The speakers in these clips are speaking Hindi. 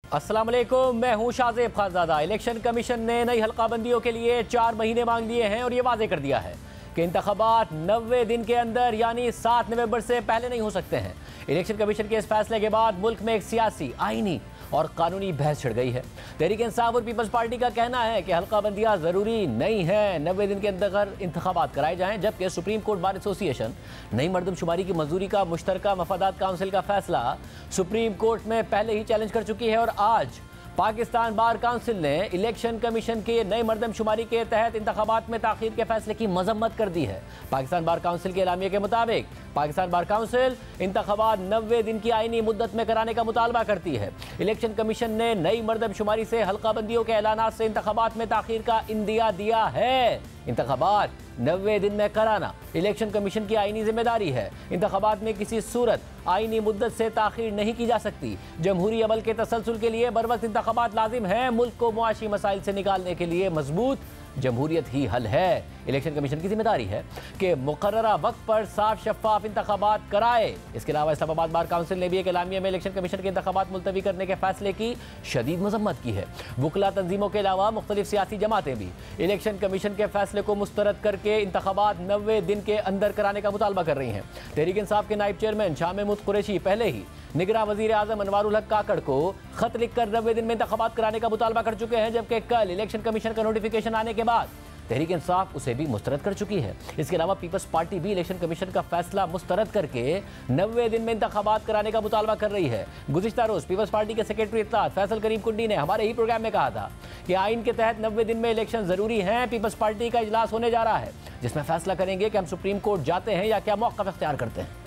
अस्सलाम वालेकुम, मैं हूं शाहजेब खानज़ादा। इलेक्शन कमीशन ने नई हल्काबंदियों के लिए 4 महीने मांग लिए हैं और ये वाजे कर दिया है कि इंतखाबात 90 दिन के अंदर यानी 7 नवंबर से पहले नहीं हो सकते हैं। इलेक्शन कमीशन के इस फैसले के बाद मुल्क में एक सियासी, आईनी और कानूनी बहस छिड़ गई है। तहरीक इंसाफ और पीपल्स पार्टी का कहना है कि हल्काबंदियाँ ज़रूरी नहीं है, 90 दिन के अंदर इंतखाबात कराए जाएं, जबकि सुप्रीम कोर्ट बार एसोसिएशन नई मरदमशुमारी की मंजूरी का मुश्तरका मफादात काउंसिल का फैसला सुप्रीम कोर्ट में पहले ही चैलेंज कर चुकी है और आज पाकिस्तान बार काउंसिल ने इलेक्शन कमीशन के नई मरदमशुमारी के तहत इंतखाबात में ताखीर के फैसले की मजम्मत कर दी है। पाकिस्तान बार काउंसिल के एलामिया के मुताबिक पाकिस्तान बार काउंसिल इंतखाबात 90 दिन की आईनी मुद्दत में कराने का मुतालबा करती है। इलेक्शन कमीशन ने नई मरदमशुमारी से हल्काबंदियों के ऐलानात से इंतखाबात में ताखीर का इंदिया दिया है। इंतखाबात 90 दिन में कराना इलेक्शन कमीशन की आईनी जिम्मेदारी है। इंतखाबात में किसी सूरत आईनी मुद्दत से ताखीर नहीं की जा सकती। जमहूरी अमल के तसलसल के लिए बर वक्त इंतखाबात लाजिम है। मुल्क को मुआशी मसाइल से निकालने के लिए मजबूत जमहूरियत ही हल है। इलेक्शन कमीशन की जिम्मेदारी है कि मुकर्ररा वक्त पर साफ शफाफ इंतखाबात कराए। इसके अलावा इस्लामाबाद बार काउंसिल ने भी एक एलामिया में इलेक्शन कमीशन के इंतखाबात मुलतवी करने के फैसले की शदीद मजम्मत की है। वकला तंजीमों के अलावा मुख्तलिफ सियासी जमातें भी इलेक्शन कमीशन के फैसले को मुस्तरद करके इंतखाबात 90 दिन के अंदर कराने का मुतालबा कर रही हैं। तहरीक इंसाफ के नायब चेयरमैन शाह महमूद कुरैशी पहले ही निगरान वज़ीर आज़म अनवारुल हक काकड़ को खत लिखकर 90 दिन में इंतखाबात कराने का मुतालबा कर चुके हैं, जबकि कल इलेक्शन कमीशन का नोटिफिकेशन आने के बाद तहरीक इंसाफ उसे भी मुस्तरद कर चुकी है। इसके अलावा पीपल्स पार्टी भी इलेक्शन कमीशन का फैसला मुस्तरद करके 90 दिन में इंतखाबात कराने का मुतालबा कर रही है। गुज़िश्ता रोज़ पीपल्स पार्टी के सेक्रेटरी इत्तलात फैसल करीम कुंडी ने हमारे ही प्रोग्राम में कहा था कि आइन के तहत 90 दिन में इलेक्शन ज़रूरी हैं। पीपल्स पार्टी का इजलास होने जा रहा है जिसमें फैसला करेंगे कि हम सुप्रीम कोर्ट जाते हैं या क्या मौक़िफ़ इख्तियार करते हैं।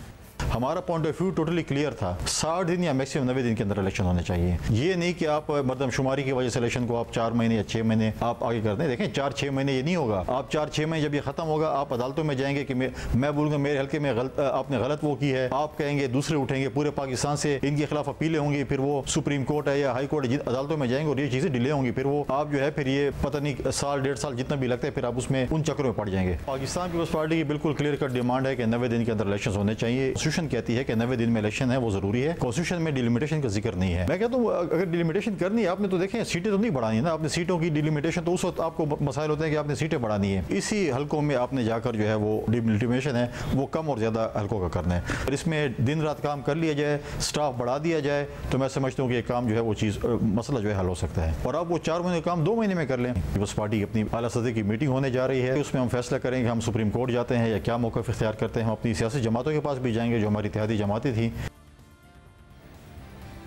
हमारा point of view totally clear था, 60 दिन या मैक्सिमम 90 दिन के अंदर इलेक्शन होने चाहिए। ये नहीं कि आप मरदमशुमारी की वजह से इलेक्शन को आप 4 महीने या 6 महीने आप आगे कर दें। देखें 4-6 महीने ये नहीं होगा। आप 4-6 महीने जब ये खत्म होगा आप अदालतों में जाएंगे कि मैं बोलूँगा मेरे हल्के में आपने गलत वो की है, आप कहेंगे, दूसरे उठेंगे, पूरे पाकिस्तान से इनके खिलाफ अपीलें होंगी, फिर वो सुप्रीम कोर्ट है या हाई कोर्ट अदालतों में जाएंगे और ये चीज़ें डिले होंगी। फिर वो आप जो है फिर ये पता नहीं साल 1.5 साल जितना भी लगता है फिर आप उसमें उन चक्रों में पड़ जाएंगे। पाकिस्तान पीपल्स पार्टी की बिल्कुल क्लियर कट डिमांड है कि 90 दिन के अंदर इलेक्शन होने चाहिए। कॉन्स्टिट्यूशन कहती है कि 90 दिन में इलेक्शन है वो जरूरी है। कॉन्स्टिट्यूशन में डिलिमिटेशन का जिक्र नहीं है। मैं कहता हूँ अगर डिलिमिटेशन करनी है आपने तो देखें सीटें तो नहीं बढ़ानी है ना, आपने सीटों की डिलिमिटेशन तो उस वक्त आपको मसाइल होते हैं कि आपने सीटें बढ़ानी है। इसी हल्कों में आपने जाकर जो है वो डिलिमिटेशन है वो कम और ज़्यादा हल्कों का करना है और इसमें दिन रात काम कर लिया जाए, स्टाफ बढ़ा दिया जाए तो मैं समझता हूँ कि ये काम जो है वो चीज़ मसला जो है हल हो सकता है। और आप वो 4 महीने काम 2 महीने में कर लें। पीपल्स पार्टी की अपनी आला सदर की मीटिंग होने जा रही है, उसमें हम फैसला करेंगे हम सुप्रीम कोर्ट जाते हैं या क्या मौक़िफ़ इख्तियार करते हैं। हम अपनी सियासी जमातों के पास भी जाएंगे जो हमारी इत्तेहादी जमातें थी।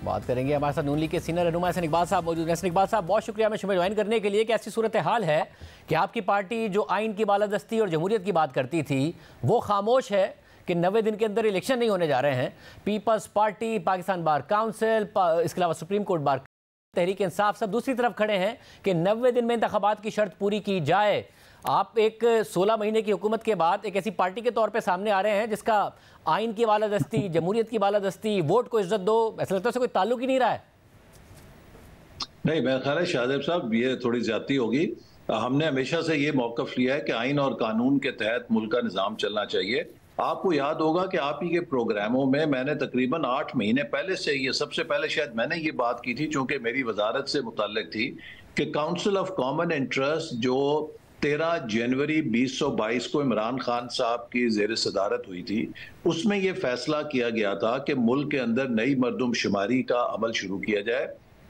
बात करेंगे हमारे साथ नून लीग के सीनियर रहनुमा हसन इकबाल साहब मौजूद हैं। हसन इकबाल साहब बहुत शुक्रिया हमें ज्वाइन करने के लिए। कि ऐसी सूरत हाल है कि आपकी पार्टी जो आइन की बालादस्ती और जमहूरियत की बात करती थी वो खामोश है कि 90 दिन के अंदर इलेक्शन नहीं होने जा रहे हैं। People's party, Pakistan bar council, इसके अलावा supreme court bar, Tehreek Insaf सब दूसरी तरफ खड़े हैं कि 90 दिन में इंतखाबात की शर्त पूरी की जाए। आप एक 16 महीने की हुकूमत के बाद एक ऐसी पार्टी के तौर पे सामने आ रहे हैं जिसका आइन की बालादस्ती, जमहूरियत की बालादस्ती, वोट को इज्जत दो, ऐसा लगता है कोई ताल्लुक ही नहीं रहा है। नहीं, मेरा ख्याल है शाहजेब साहब ये थोड़ी ज्यादती होगी। हमने हमेशा से ये मौकफ लिया है कि आइन और कानून के तहत मुल्क का निज़ाम चलना चाहिए। आपको याद होगा कि आप ही के प्रोग्रामों में मैंने तकरीबन 8 महीने पहले से ये सबसे पहले शायद मैंने ये बात की थी चूंकि मेरी वजारत से मुताल्लिक थी कि काउंसिल ऑफ कॉमन इंटरेस्ट जो 13 जनवरी 2022 को इमरान खान साहब की ज़ेर सदारत हुई थी उसमें यह फैसला किया गया था कि मुल्क के अंदर नई मरदमशुमारी का अमल शुरू किया जाए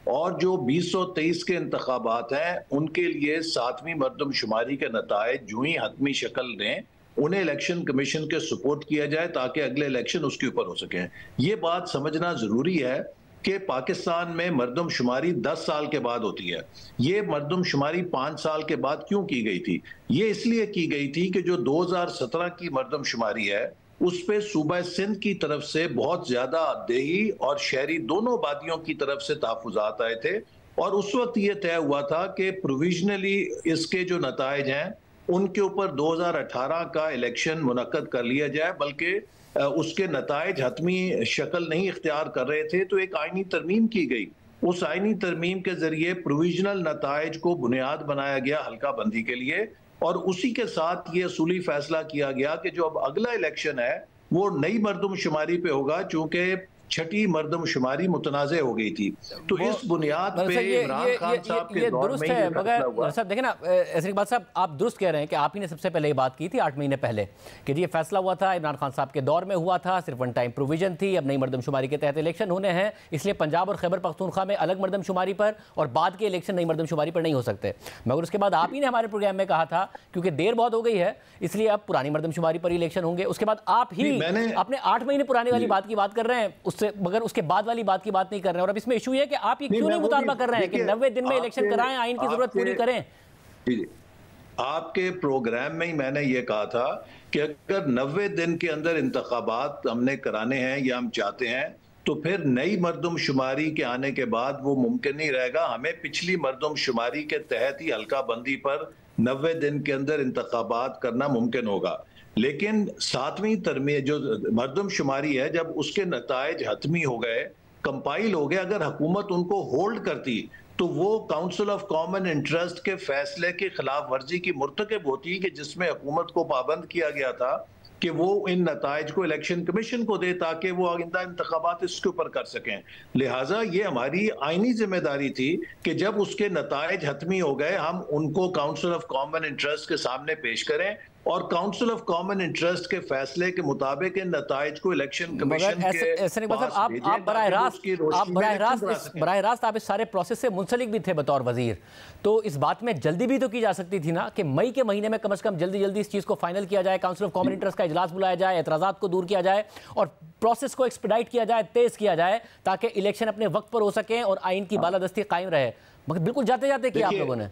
और जो 2023 के इंतखाबात हैं उनके लिए 7वीं मरदमशुमारी के नताइज जो ही हतमी शक्ल दें उन्हें इलेक्शन कमीशन के सपोर्ट किया जाए ताकि अगले इलेक्शन उसके ऊपर हो सके। ये बात समझना जरूरी है कि पाकिस्तान में मरदमशुमारी 10 साल के बाद होती है। ये मरदमशुमारी 5 साल के बाद क्यों की गई थी? ये इसलिए की गई थी कि जो 2017 की मरदमशुमारी है उस पे सूबा सिंध की तरफ से बहुत ज्यादा देही और शहरी दोनों आबादियों की तरफ से तहफुजात आए थे और उस वक्त ये तय हुआ था कि प्रोविजनली इसके जो नताइज हैं उनके ऊपर 2018 का इलेक्शन मुनक्कद कर लिया जाए, बल्कि उसके नताइज हतमी शक्ल नहीं इख्तियार कर रहे थे तो एक आईनी तरमीम की गई। उस आईनी तरमीम के जरिए प्रोविजनल नताइज को बुनियाद बनाया गया हल्का बंदी के लिए और उसी के साथ ये असूली फैसला किया गया कि जो अब अगला इलेक्शन है वो नई मरदमशुमारी पे होगा, चूंकि छठी मरदमशुमारी मुतनाज़ हो गई थी। तो इस बुनियाद पे इमरान खान साहब के दौर में है, मगर साहब देखें ना, ऐसे इकबाल साहब आप दुरुस्त कह रहे हैं कि आप ही ने सबसे पहले ये बात की थी 8 महीने पहले कि ये फैसला हुआ था, इमरान खान साहब के दौर में हुआ था, सिर्फ वन टाइम प्रोविजन थी, अब नई मरदमशुमारी के तहत इलेक्शन होने हैं, इसलिए पंजाब और खैबर पख्तूनख्वा में अलग मरदमशुमारी पर और बाद के इलेक्शन नई मरदमशुमारी पर नहीं हो सकते। मगर उसके बाद आप ही ने हमारे प्रोग्राम में कहा था क्योंकि देर बहुत हो गई है इसलिए अब पुरानी मरदमशुमारी पर इलेक्शन होंगे। उसके बाद आप ही अपने 8 महीने पुराने वाली बात की बात कर रहे हैं उससे, मगर उसके बाद वाली बात की बात नहीं कर रहे हैं। और अब इसमें इशू है कि आप ये क्यों नहीं मुतालबा कर रहे हैं कि 90 दिन में इलेक्शन कराएं, आइन की जरूरत पूरी करें। आपके प्रोग्राम में ही मैंने ये कहा था कि अगर 90 दिन के अंदर इंतखाबात हमने कराने हैं या हम चाहते हैं तो फिर नई मरदमशुमारी के आने के बाद वो मुमकिन नहीं रहेगा। हमें पिछली मरदमशुमारी के तहत ही हल्का बंदी पर 90 दिन के अंदर इंतखाबात करना मुमकिन होगा। लेकिन 7वीं तरमीम जो मरदमशुमारी है, जब उसके नताइज हतमी हो गए, कंपाइल हो गए, अगर हुकूमत उनको होल्ड करती तो वो काउंसिल ऑफ कॉमन इंटरेस्ट के फैसले के खिलाफ वर्जी की मुर्तकब होती कि जिसमें हुकूमत को पाबंद किया गया था कि वो इन नताइज को इलेक्शन कमीशन को दे ताकि वो आइंदा इंतखाबात इसके ऊपर कर सकें। लिहाजा ये हमारी आईनी जिम्मेदारी थी कि जब उसके नताइज हतमी हो गए हम उनको काउंसिल ऑफ कॉमन इंटरेस्ट के सामने पेश करें और काउंसिल ऑफ कॉमन इंटरेस्ट के फैसले के मुताबिक इन नताइज को इलेक्शन कमीशन के पास आप बराह रास्त आप इस सारे प्रोसेस से मुंसलिक भी थे बतौर वजीर, तो इस बात में जल्दी भी तो की जा सकती थी ना कि मई के महीने में कम से कम जल्दी जल्दी इस चीज़ को फाइनल किया जाए, काउंसिल ऑफ कॉमन इंटरेस्ट का इजलास बुलाया जाए, एतराज़ात को दूर किया जाए और प्रोसेस को एक्सपेडाइट किया जाए, तेज किया जाए ताकि इलेक्शन अपने वक्त पर हो सकें और आइन की बालादस्ती कायम रहे। मगर बिल्कुल जाते जाते किया आप लोगों ने।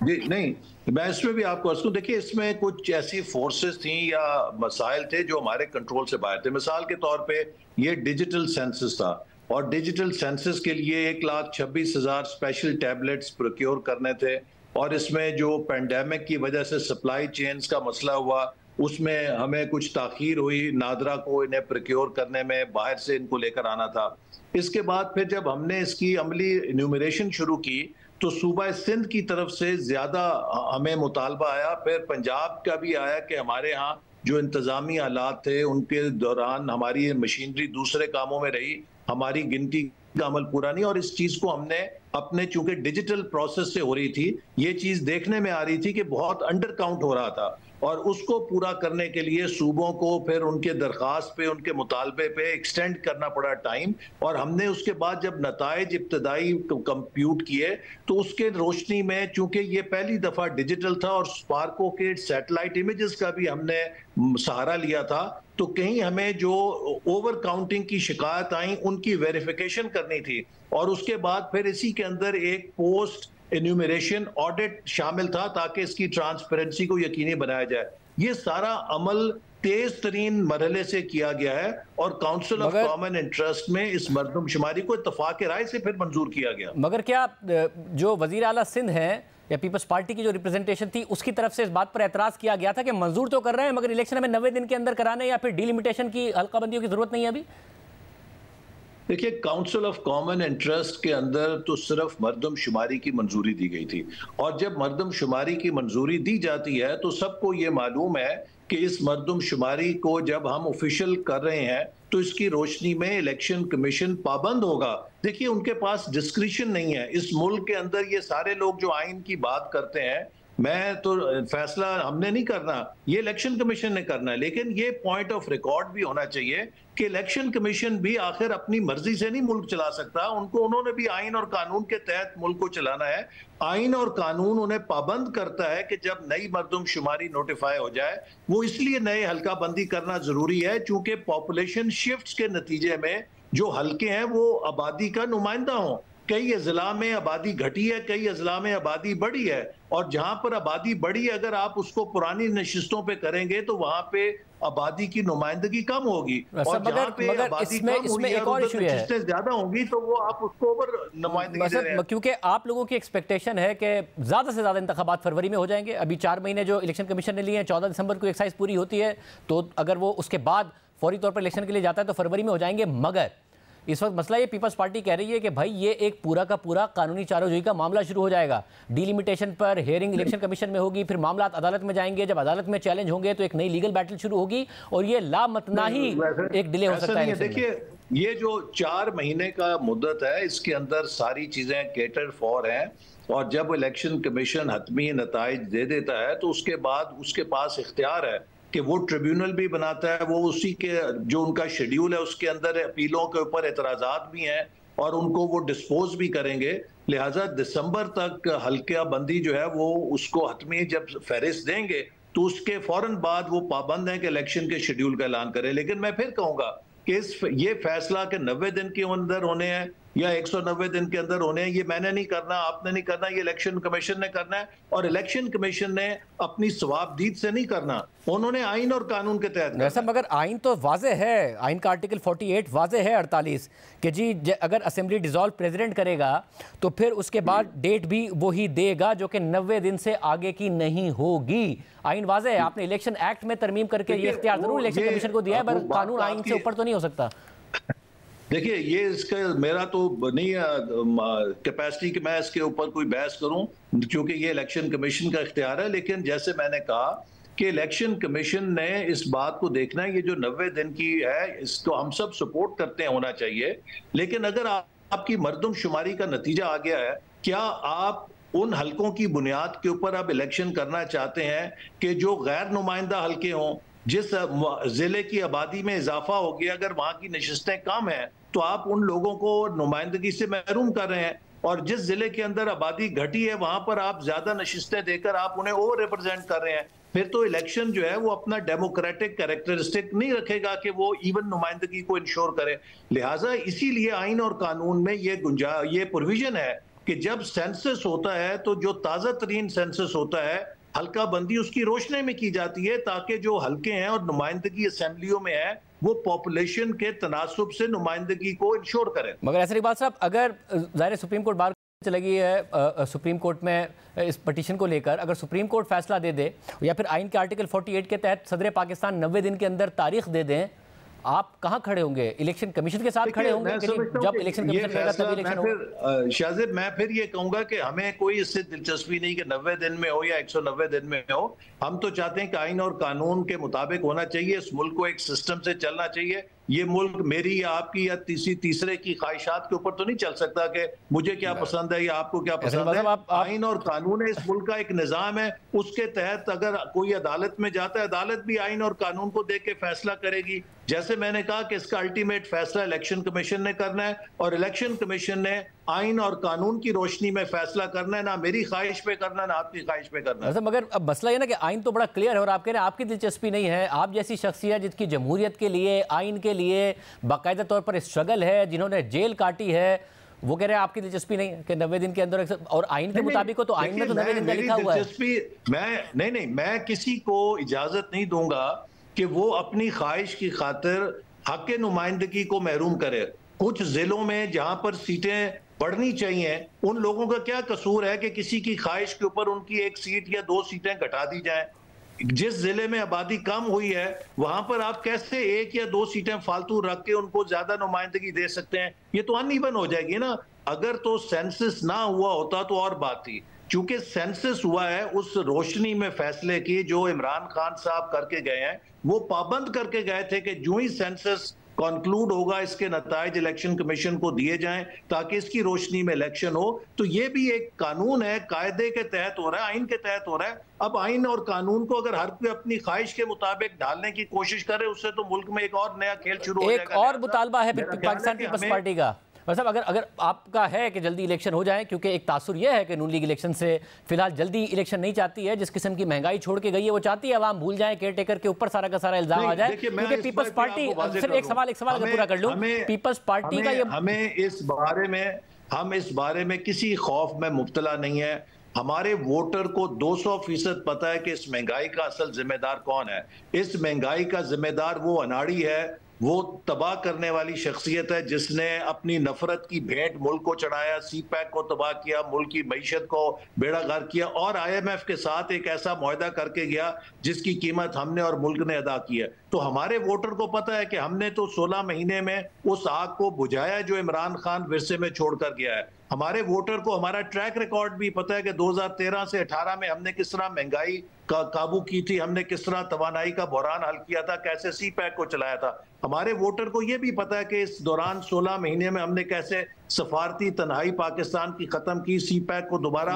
जी नहीं, मैं इसमें भी आपको अर्ज करूं, देखिए इसमें कुछ ऐसी फोर्सेस थी या मसाइल थे जो हमारे कंट्रोल से बाहर थे। मिसाल के तौर पे ये डिजिटल सेंसस था और डिजिटल सेंसस के लिए 1,26,000 स्पेशल टैबलेट्स प्रोक्योर करने थे और इसमें जो पेंडेमिक की वजह से सप्लाई चेन्स का मसला हुआ उसमें हमें कुछ ताखीर हुई, नादरा को इन्हें प्रोक्योर करने में बाहर से इनको लेकर आना था। इसके बाद फिर जब हमने इसकी अमली इन्यूमरेशन शुरू की तो सूबा सिंध की तरफ से ज्यादा हमें मुतालबा आया, फिर पंजाब का भी आया कि हमारे यहाँ जो इंतजामी हालात थे उनके दौरान हमारी मशीनरी दूसरे कामों में रही, हमारी गिनती का अमल पूरा नहीं और इस चीज को हमने अपने चूंकि डिजिटल प्रोसेस से हो रही थी ये चीज देखने में आ रही थी कि बहुत अंडर काउंट हो रहा था और उसको पूरा करने के लिए सूबों को फिर उनके दरख्वास्त पे उनके मुतालबे पे एक्सटेंड करना पड़ा टाइम और हमने उसके बाद जब नताइज इब्तदाई कंप्यूट किए तो उसके रोशनी में चूंकि ये पहली दफा डिजिटल था और स्पार्को के सैटेलाइट इमेजेस का भी हमने सहारा लिया था तो कहीं हमें जो ओवर काउंटिंग की शिकायत आई उनकी वेरिफिकेशन करनी थी और उसके बाद फिर इसी के अंदर एक पोस्ट एन्यूमरेशन ऑडिट शामिल था ताकि इसकी ट्रांसपेरेंसी को यकीनी बनाया जाए। ये सारा अमल तेज तरीन मरहले से किया गया है और काउंसिल ऑफ कॉमन इंटरेस्ट में इस मरदमशुमारी को इत्तफाक राय से फिर मंजूर किया गया। मगर क्या जो वजीर आला सिंध है या पीपल्स पार्टी की जो रिप्रेजेंटेशन थी उसकी तरफ से इस बात पर एतराज किया गया था कि मंजूर तो कर रहे हैं मगर इलेक्शन हमें 90 दिन के अंदर कराने या फिर डिलिमिटेशन की हल्काबंदियों की जरूरत नहीं है अभी? देखिए काउंसिल ऑफ कॉमन इंटरेस्ट के अंदर तो सिर्फ मरदमशुमारी की मंजूरी दी गई थी और जब मरदमशुमारी की मंजूरी दी जाती है तो सबको ये मालूम है कि इस मरदमशुमारी को जब हम ऑफिशियल कर रहे हैं तो इसकी रोशनी में इलेक्शन कमीशन पाबंद होगा। देखिए उनके पास डिस्क्रिशन नहीं है। इस मुल्क के अंदर ये सारे लोग जो आइन की बात करते हैं, मैं तो फैसला हमने नहीं करना, ये इलेक्शन कमीशन ने करना है, लेकिन ये पॉइंट ऑफ रिकॉर्ड भी होना चाहिए कि इलेक्शन कमीशन भी आखिर अपनी मर्जी से नहीं मुल्क चला सकता। उन्होंने भी आइन और कानून के तहत मुल्क को चलाना है। आइन और कानून उन्हें पाबंद करता है कि जब नई मरदमशुमारी नोटिफाई हो जाए, वो इसलिए नए हल्का बंदी करना जरूरी है चूंकि पॉपुलेशन शिफ्ट्स के नतीजे में जो हल्के हैं वो आबादी का नुमाइंदा हों। कई अजला में आबादी घटी है, कई अजला में आबादी बढ़ी है और जहां पर आबादी बढ़ी अगर आप उसको पुरानी नशिस्तों पे करेंगे तो वहां पे आबादी की नुमाइंदगी कम होगी और जहां पे आबादी कम होगी एक और इशू है ज्यादा होगी तो वो आप उसको ओवर नुमाइंदगी दे रहे हैं। क्योंकि आप लोगों की एक्सपेक्टेशन है कि ज्यादा से ज्यादा इंतखाबात फरवरी में हो जाएंगे। अभी 4 महीने जो इलेक्शन कमीशन ने लिए हैं, 14 दिसंबर को एक्साइज पूरी होती है तो अगर वो उसके बाद फौरी तौर पर इलेक्शन के लिए जाता है तो फरवरी में हो जाएंगे। मगर इस वक्त मसला ये पीपल्स पार्टी कह रही है कि भाई ये एक पूरा का पूरा कानूनी चारोजोई का मामला शुरू हो जाएगा। डिलिमिटेशन पर हेयरिंग इलेक्शन कमीशन में होगी, फिर मामला अदालत में जाएंगे, जब अदालत में चैलेंज होंगे तो एक नई लीगल बैटल शुरू होगी और ये लामतना ही एक डिले हो सकता है। देखिए ये जो 4 महीने का मुद्दत है, इसके अंदर सारी चीजें केटर फॉर हैं, और जब इलेक्शन कमीशन हतमी नताइज दे देता है तो उसके बाद उसके पास इख्तियार है कि वो ट्रिब्यूनल भी बनाता है, वो उसी के जो उनका शेड्यूल है उसके अंदर अपीलों के ऊपर एतराजात भी हैं और उनको वो डिस्पोज भी करेंगे। लिहाजा दिसंबर तक हल्का बंदी जो है वो उसको हतमी जब फहरिस्त देंगे तो उसके फौरन बाद वो पाबंद है कि इलेक्शन के शेड्यूल का ऐलान करें। लेकिन मैं फिर कहूंगा कि ये फैसला के 90 दिन के अंदर होने हैं या 190 दिन के अंदर होने हैं, ये मैंने नहीं करना, आपने नहीं करना, ये इलेक्शन कमीशन ने करना है। और इलेक्शन कमीशन ने अपनी सवाबदीद से नहीं करना, उन्होंने आइन और कानून के तहत वैसे मगर आइन तो वाजे है, आइन का आर्टिकल 48 वाजे है 48 कि जी अगर असेंबली डिसॉल्व प्रेसिडेंट करेगा तो फिर उसके बाद डेट भी वही देगा जो कि 90 दिन से आगे की नहीं होगी। आइन वाजे है, आपने इलेक्शन एक्ट में तरमीम करके ये इख्तियार जरूर इलेक्शन कमीशन को दिया है, पर कानून आइन से ऊपर तो नहीं हो सकता। देखिए, ये इसका मेरा तो नहीं कैपेसिटी कि मैं इसके ऊपर कोई बहस करूं, क्योंकि ये इलेक्शन कमीशन का इख्तियार है। लेकिन जैसे मैंने कहा कि इलेक्शन कमीशन ने इस बात को देखना है, ये जो 90 दिन की है इसको हम सब सपोर्ट करते हैं, होना चाहिए। लेकिन अगर आपकी मर्दमशुमारी का नतीजा आ गया है, क्या आप उन हलकों की बुनियाद के ऊपर अब इलेक्शन करना चाहते हैं कि जो गैर नुमाइंदा हलके हों, जिस जिले की आबादी में इजाफा हो गया, अगर वहां की नशिस्तें कम हैं तो आप उन लोगों को नुमाइंदगी से महरूम कर रहे हैं, और जिस जिले के अंदर आबादी घटी है वहां पर आप ज्यादा नशिस्तें देकर आप उन्हें ओवर रिप्रेजेंट कर रहे हैं। फिर तो इलेक्शन जो है वो अपना डेमोक्रेटिक कैरेक्टरिस्टिक नहीं रखेगा कि वो इवन नुमाइंदगी को इंश्योर करे। लिहाजा इसीलिए आइन और कानून में ये प्रोविजन है कि जब सेंसस होता है तो जो ताज़ा तरीन सेंसस होता है हल्का बंदी उसकी रोशनी में की जाती है, ताकि जो हल्के हैं और नुमाइंदगी असेंबलियों में है वो पॉपुलेशन के तनासुब से नुमाइंदगी को इंश्योर करें। मगर ऐसा इकबाल साहब, अगर ज़ाहिर सुप्रीम कोर्ट बार चलेगी है सुप्रीम कोर्ट में इस पटिशन को लेकर, अगर सुप्रीम कोर्ट फैसला दे दे या फिर आइन के आर्टिकल 48 के तहत सदर पाकिस्तान 90 दिन के अंदर तारीख दे दें, आप कहाँ खड़े होंगे? इलेक्शन कमीशन के साथ खड़े होंगे कि जब इलेक्शन कमीशन कहेगा तभी इलेक्शन होगा? शाजिब, मैं फिर ये कहूंगा कि हमें कोई इससे दिलचस्पी नहीं कि 90 दिन में हो या 190 दिन में हो। हम तो चाहते हैं कि आइन और कानून के मुताबिक होना चाहिए, इस मुल्क को एक सिस्टम से चलना चाहिए। ये मुल्क मेरी या आपकी या तीसरे की ख्वाहिशात के ऊपर तो नहीं चल सकता कि मुझे क्या पसंद है या आपको क्या पसंद है। आइन और कानून है, इस मुल्क का एक निजाम है, उसके तहत अगर कोई अदालत में जाता है, अदालत भी आइन और कानून को देख के फैसला करेगी। जैसे मैंने कहा कि इसका अल्टीमेट फैसला इलेक्शन कमीशन ने करना है, और इलेक्शन कमीशन ने आइन और कानून की रोशनी में फैसला करना है, ना मेरी ख्वाहिश पे करना है ना आपकी ख्वाहिश पे करना है। मगर अब मसला ये ना कि आइन तो बड़ा क्लियर है और आप कह रहे हैं आपकी दिलचस्पी नहीं है। आप जैसी शख्सियत जिसकी जमहूरियत के लिए, आइन के लिए बाकायदा तौर पर स्ट्रगल है, जिन्होंने जेल काटी है, वो कह रहे हैं आपकी दिलचस्पी नहीं है कि 90 दिन के अंदर, और आइन के मुताबिक हो तो आइन में तो 90 दिन का लिखा हुआ है। मैं किसी को इजाजत नहीं दूंगा कि वो अपनी ख्वाहिश की खातिर हक के नुमाइंदगी को महरूम करे। कुछ जिलों में जहां पर सीटें बढ़नी चाहिए, उन लोगों का क्या कसूर है कि किसी की ख्वाहिश के ऊपर उनकी 1 सीट या 2 सीटें घटा दी जाएं? जिस जिले में आबादी कम हुई है वहां पर आप कैसे 1 या 2 सीटें फालतू रख के उनको ज्यादा नुमाइंदगी दे सकते हैं? ये तो अनइवन हो जाएगी ना। अगर तो सेंसस ना हुआ होता तो और बात थी, चूंकि सेंसस हुआ है उस रोशनी में फैसले की जो इमरान खान साहब करके गए हैं। वो पाबंद करके गए थे कि जो ही सेंसस कंक्लूड होगा इसके नताइज इलेक्शन कमीशन को दिए जाएं ताकि इसकी रोशनी में इलेक्शन हो। तो ये भी एक कानून है, कायदे के तहत हो रहा है, आइन के तहत हो रहा है। अब आइन और कानून को अगर हर कोई अपनी ख्वाहिश के मुताबिक ढालने की कोशिश करे, उससे तो मुल्क में एक और नया खेल शुरू हो जाएगा। एक और मुतालबा है पाकिस्तान पीपल्स पार्टी का, मतलब अगर आपका है कि जल्दी इलेक्शन हो जाए, क्योंकि एक तासुर यह है कि नून लीग इलेक्शन से फिलहाल जल्दी इलेक्शन नहीं चाहती है। जिस किस्म की महंगाई छोड़ के गई है वो चाहती है अवाम भूल जाए, केयर टेकर के ऊपर सारा का सारा इल्जाम आ जाए। क्योंकि पीपल्स पार्टी, सिर्फ एक सवाल अगर पूरा कर लूं, पीपल्स पार्टी का ये हम इस बारे में किसी खौफ में मुब्तला नहीं है। हमारे वोटर को 200% पता है कि इस महंगाई का असल जिम्मेदार कौन है। इस महंगाई का जिम्मेदार वो अनाड़ी है, वो तबाह करने वाली शख्सियत है जिसने अपनी नफरत की भेंट मुल्क को चढ़ाया, सीपैक को तबाह किया, मुल्क की मईशत को बेड़ा गर्क किया, और IMF के साथ एक ऐसा मुआहदा करके गया जिसकी कीमत हमने और मुल्क ने अदा की है। तो हमारे वोटर को पता है कि हमने तो 16 महीने में उस आग को बुझाया जो इमरान खान विरसे में छोड़कर गया है। हमारे वोटर को हमारा ट्रैक रिकॉर्ड भी पता है कि 2013 से 18 में हमने किस तरह महंगाई का काबू की थी, हमने किस तरह तवानाई का बहरान हल किया था, कैसे सीपैक को चलाया था। हमारे वोटर को ये भी पता है कि इस दौरान 16 महीने में हमने कैसे सफारती तन्हाई पाकिस्तान की खत्म की, सी पैक को दोबारा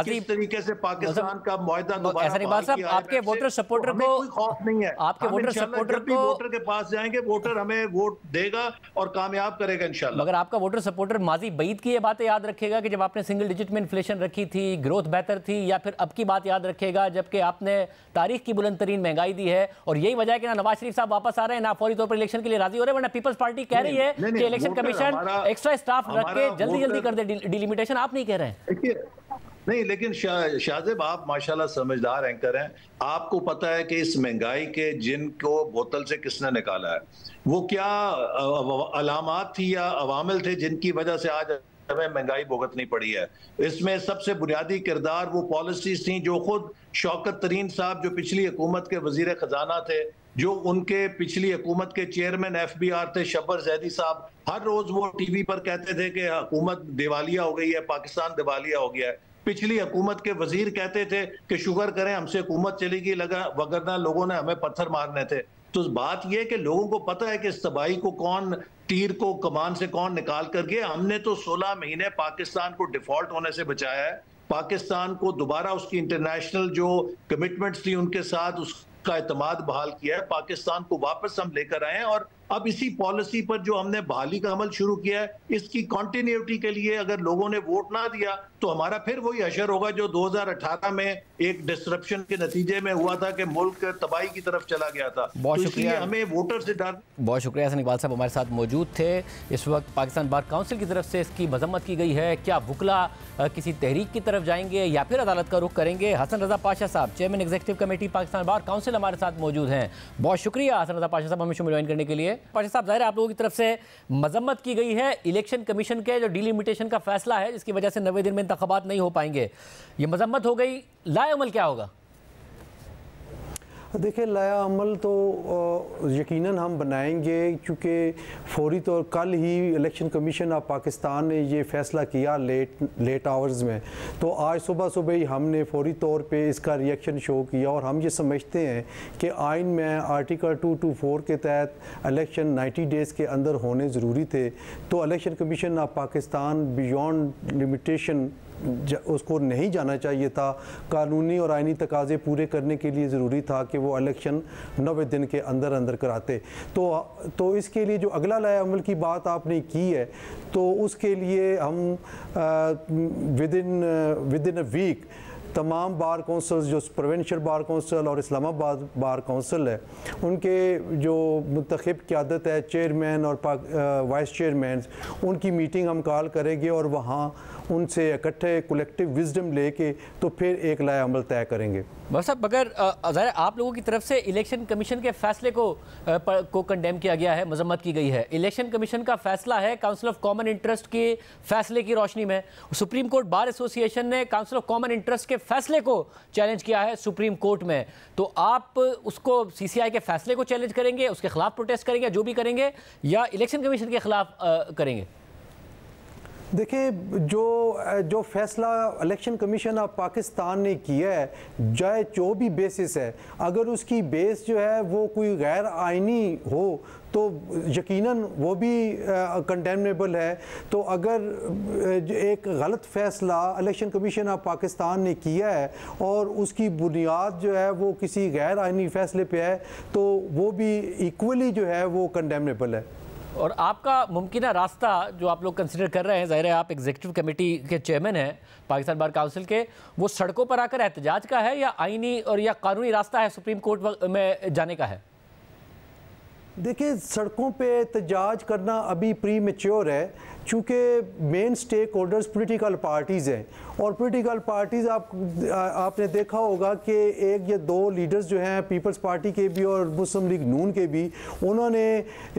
किस तरीके से पाकिस्तान का मुआहदा दोबारा, ऐसा नहीं बात साहब, आपके वोटर सपोर्टर को कोई खौफ नहीं है, आपके वोटर सपोर्टर को वोटर के पास जाएंगे, वोटर हमें वोट देगा और कामयाब करेगा इंशाल्लाह। मगर आपका वोटर सपोर्टर माजी बईद की ये बातें याद रखेगा कि जब आपने सिंगल डिजिट में इन्फ्लेशन रखी थी, ग्रोथ बेहतर थी, या फिर अब की बात याद रखेगा जबकि आपने तारीख की बुलंद तरीन महंगाई दी है? और यही वजह है कि ना नवाज शरीफ साहब वापस आ रहे हैं, ना फौरी तौर पर इलेक्शन के लिए राजी हो रहे हैं, वरना पीपल्स पार्टी कह रही है कि इलेक्शन कमीशन एक्स्ट्रा स्टाफ रख के जल्दी कर दे डिलिमिटेशन। आप नहीं कह रहे हैं? नहीं, लेकिन शाहजेब आप माशाल्लाह समझदार एंकर हैं, आपको पता है कि इस महंगाई के जिनको बोतल से किसने निकाला है, वो क्या अलामात थी या अवामिल थे जिनकी वजह से आज हमें महंगाई भुगतनी पड़ी है। इसमें सबसे बुनियादी किरदार वो पॉलिसीज थी जो खुद शौकत तरीन साहब जो पिछली हुकूमत के वजीर खजाना थे, जो उनके पिछली हुकूमत के चेयरमैन FBR थे शब्बर जैदी साहब, हर रोज वो टीवी पर कहते थे कि हुकूमत दिवालिया हो गई है, पाकिस्तान दिवालिया हो गया है। पिछली हुकूमत के वजीर कहते थे कि शुक्र करें हमसे हुकूमत चलेगी, लगा वगरना लोगों ने हमें पत्थर मारने थे। तो बात यह कि लोगों को पता है कि इस तबाही को कौन, तीर को कमान से कौन निकाल कर गया। हमने तो 16 महीने पाकिस्तान को डिफॉल्ट होने से बचाया है, पाकिस्तान को दोबारा उसकी इंटरनेशनल जो कमिटमेंट्स थी उनके साथ उसका एतमाद बहाल किया है, पाकिस्तान को वापस हम लेकर आए हैं। और अब इसी पॉलिसी पर जो हमने बहाली का अमल शुरू किया है, इसकी कंटिन्यूटी के लिए अगर लोगों ने वोट ना दिया तो हमारा फिर वही हशर होगा जो 2018 में एक डिस्ट्रप्शन के नतीजे में हुआ था कि मुल्क तबाही की तरफ चला गया था। बहुत शुक्रिया, हमें वोटर से डर। बहुत शुक्रिया हसन इकबाल साहब हमारे साथ मौजूद थे। इस वक्त पाकिस्तान बार काउंसिल की तरफ से इसकी मजम्मत की गई है। क्या वुकला किसी तहरीक की तरफ जाएंगे या फिर अदालत का रुख करेंगे? हसन रजा पाशा साहब, chairman executive committee Pakistan bar council, हमारे साथ मौजूद हैं। बहुत शुक्रिया हसन रजा पाशा साहब हमें शो में ज्वाइन करने के लिए। पाशा साहब, जाहिर है आप लोगों की तरफ से मजम्मत की गई है इलेक्शन कमीशन के जो डिलिमिटेशन का फैसला है, जिसकी वजह से 90 दिन में इंतखाबात नहीं हो पाएंगे, ये मजम्मत हो गई, लाए अमल क्या होगा? देखिए, लाया अमल तो यकीनन हम बनाएंगे, क्योंकि फौरी तौर कल ही इलेक्शन कमीशन ऑफ पाकिस्तान ने ये फ़ैसला किया लेट आवर्स में, तो आज सुबह ही हमने फौरी तौर पे इसका रिएक्शन शो किया। और हम ये समझते हैं कि आइन में आर्टिकल 224 के तहत इलेक्शन 90 डेज़ के अंदर होने ज़रूरी थे, तो election commission of Pakistan beyond limitation उसको नहीं जाना चाहिए था। कानूनी और आइनी तकाज़े पूरे करने के लिए ज़रूरी था कि वो इलेक्शन 90 दिन के अंदर अंदर कराते। तो इसके लिए जो अगला लाया अमल की बात आपने की है, तो उसके लिए हम विद इन अ वीक तमाम बार काउंसिल्स, जो प्रोविंशियल बार काउंसिल और इस्लामाबाद बार काउंसिल है, उनके जो मुंतखब क़यादत है, चेयरमैन और वाइस चेयरमैन, उनकी मीटिंग हम कॉल करेंगे और वहाँ उनसे इकट्ठे कलेक्टिव विजडम लेके तो फिर एक लाया अमल तय करेंगे। बस साहब, मगर ज़ाहिर आप लोगों की तरफ से इलेक्शन कमीशन के फैसले को कंडेम किया गया है, मजम्मत की गई है। इलेक्शन कमीशन का फैसला है काउंसिल ऑफ कॉमन इंटरेस्ट के फैसले की रोशनी में। सुप्रीम कोर्ट बार एसोसिएशन ने काउंसिल ऑफ कॉमन इंटरेस्ट के फैसले को चैलेंज किया है सुप्रीम कोर्ट में, तो आप उसको CCI के फैसले को चैलेंज करेंगे, उसके खिलाफ प्रोटेस्ट करेंगे, जो भी करेंगे, या इलेक्शन कमीशन के खिलाफ करेंगे? देखिए, जो फैसला इलेक्शन कमीशन ऑफ पाकिस्तान ने किया है, चाहे जो भी बेसिस है, अगर उसकी बेस जो है वो कोई गैर आइनी हो तो यकीनन वो भी कंडेमनेबल है। तो अगर एक गलत फ़ैसला इलेक्शन कमीशन ऑफ पाकिस्तान ने किया है और उसकी बुनियाद जो है वो किसी गैर आइनी फ़ैसले पे है, तो वो भी इक्वली जो है वो कंडेमनेबल है। और आपका मुमकिन रास्ता जो आप लोग कंसिडर कर रहे हैं, ज़ाहिर है आप एग्जीक्यूटिव कमेटी के चेयरमैन हैं पाकिस्तान बार काउंसिल के, वो सड़कों पर आकर एहतजाज का है या आइनी और या कानूनी रास्ता है सुप्रीम कोर्ट में जाने का है? देखिए, सड़कों पे एहतजाज करना अभी प्री मैच्योर है, चूँकि main stakeholders political parties हैं, और पोलिटिकल पार्टीज़ आपने देखा होगा कि एक या दो लीडर्स जो हैं पीपल्स पार्टी के भी और मुस्लिम लीग नून के भी, उन्होंने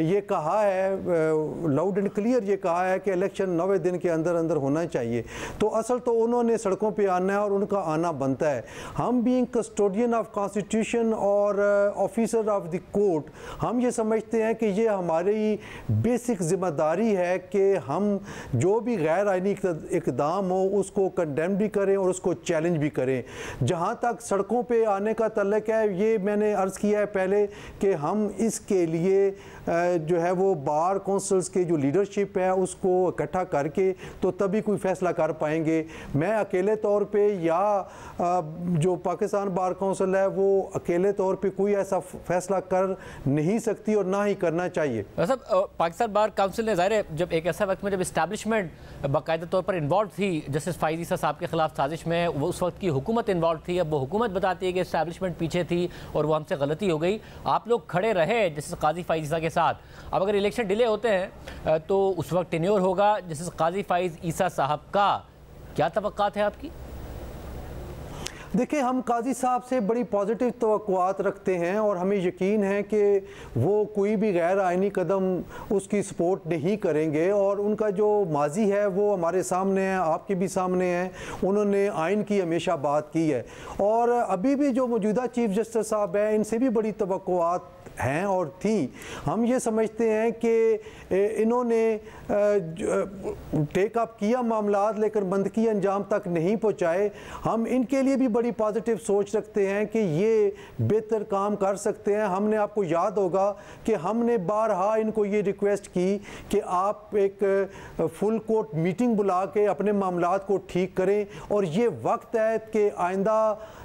ये कहा है लाउड एंड क्लियर, ये कहा है कि इलेक्शन 90 दिन के अंदर अंदर होना चाहिए। तो असल तो उन्होंने सड़कों पे आना है और उनका आना बनता है। हम बीइंग कस्टोडियन ऑफ कॉन्स्टिट्यूशन और ऑफिसर ऑफ द कोर्ट, हम ये समझते हैं कि ये हमारी बेसिक जिम्मेदारी है कि हम जो भी गैर आइनी इक़दाम हो उसको कंडेम भी करें और उसको चैलेंज भी करें। जहाँ तक सड़कों पे आने का तल्लक है, ये मैंने अर्ज़ किया है पहले कि हम इसके लिए जो है वो बार काउंसिल्स के जो लीडरशिप है उसको इकट्ठा करके तो तभी कोई फ़ैसला कर पाएंगे। मैं अकेले तौर पे या जो पाकिस्तान बार काउंसिल है वो अकेले तौर पे कोई ऐसा फ़ैसला कर नहीं सकती और ना ही करना चाहिए। साहब, पाकिस्तान बार काउंसिल ने ज़ाहिर है जब एक ऐसा वक्त में जब इस्टेब्लिशमेंट बाकायदा तौर पर इन्वॉल्व थी जस्टिस फ़ाइज़ ईसा साहब के ख़िलाफ़ साजिश में, वो उस वक्त की हुकूमत इन्वॉल्व थी। अब वो हुकूमत बताती है कि इस्टेब्लिशमेंट पीछे थी और वो हमसे गलती हो गई। आप लोग खड़े रहे जस्टिस काजी फ़ाइज़ ईसा के साथ। अब अगर इलेक्शन डिले होते हैं तो उस वक्त टेन्योर होगा जस्टिस काजी फ़ाइज़ ईसा साहब का, क्या तवक्कात है आपकी? देखिए, हम काजी साहब से बड़ी पॉजिटिव तवक्कुआत रखते हैं और हमें यकीन है कि वो कोई भी गैर आइनी कदम उसकी सपोर्ट नहीं करेंगे और उनका जो माजी है वो हमारे सामने है, आपके भी सामने है। उन्होंने आइन की हमेशा बात की है और अभी भी जो मौजूदा चीफ जस्टिस साहब हैं इनसे भी बड़ी तवक्कुआत हैं और थी। हम ये समझते हैं कि इन्होंने टेक अप किया मामलात लेकिन मंतकी अंजाम तक नहीं पहुँचाए। हम इनके लिए भी बड़ी पॉजिटिव सोच रखते हैं कि ये बेहतर काम कर सकते हैं। हमने, आपको याद होगा कि हमने बारहा इनको ये रिक्वेस्ट की कि आप एक फुल कोर्ट मीटिंग बुला के अपने मामलात को ठीक करें और ये वक्त है कि आइंदा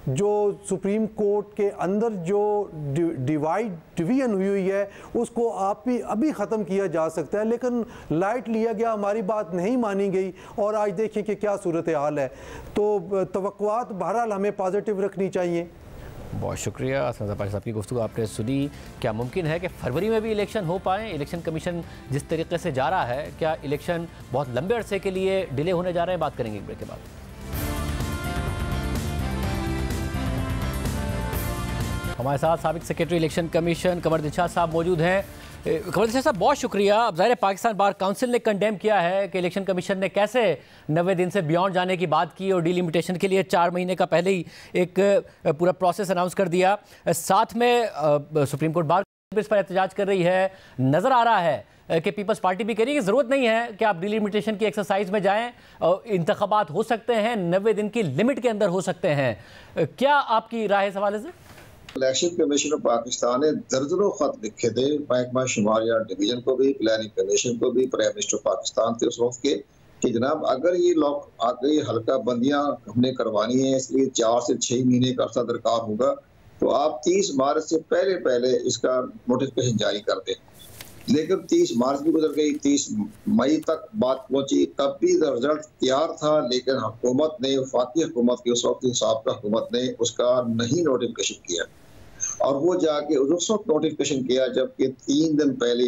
जो सुप्रीम कोर्ट के अंदर जो डिवीजन हुई है उसको आप भी अभी ख़त्म किया जा सकता है, लेकिन लाइट लिया गया, हमारी बात नहीं मानी गई और आज देखें कि क्या सूरत हाल है। तो तवक्कुआत बहरहाल हमें पॉजिटिव रखनी चाहिए। बहुत शुक्रिया असद पाशा साहब की गुफ्तगू आपने सुनी। क्या मुमकिन है कि फरवरी में भी इलेक्शन हो पाए? इलेक्शन कमीशन जिस तरीके से जा रहा है, क्या इलेक्शन बहुत लंबे अरसे के लिए डिले होने जा रहे हैं? बात करेंगे एक ब्रेक के बाद। हमारे साथ साबिक सेक्रेटरी इलेक्शन कमीशन कमर दिलशाद साहब मौजूद हैं। कमर दिलशाद साहब, बहुत शुक्रिया। अब ज़ाहिर है पाकिस्तान बार काउंसिल ने कंडेम किया है कि इलेक्शन कमीशन ने कैसे 90 दिन से बियॉन्ड जाने की बात की और डीलिमिटेशन के लिए 4 महीने का पहले ही एक पूरा प्रोसेस अनाउंस कर दिया। साथ में सुप्रीम कोर्ट बार इस पर एहतजाज कर रही है। नज़र आ रहा है कि पीपल्स पार्टी भी कह रही है कि ज़रूरत नहीं है कि आप डिलिमिटेशन की एक्सरसाइज में जाएं, इंतखाबात हो सकते हैं, 90 दिन की लिमिट के अंदर हो सकते हैं। क्या आपकी राय है इस हवाले से? इलेक्शन कमीशन ऑफ पाकिस्तान ने दर्जनों खत लिखे थे महकमा शुमारियात डिवीजन को भी, प्लानिंग कमीशन को भी, प्राइम मिनिस्टर पाकिस्तान थे उस वक्त के, कि जनाब अगर ये लोग आगे हल्का बंदियां हमने करवानी है, इसलिए 4 से 6 महीने का अर्सा दरकार होगा, तो आप 30 मार्च से पहले इसका नोटिफिकेशन जारी कर दें। लेकिन 30 मार्च भी गुजर गई, 30 मई तक बात पहुंची, तब भी रिजल्ट तैयार था, लेकिन हुकूमत ने, वफाकी हुकूमत की उस वक्त साबिक़ा हुकूमत ने उसका नहीं नोटिफिकेशन किया और वो जाके उस वक्त नोटिफिकेशन किया जबकि 3 दिन पहले,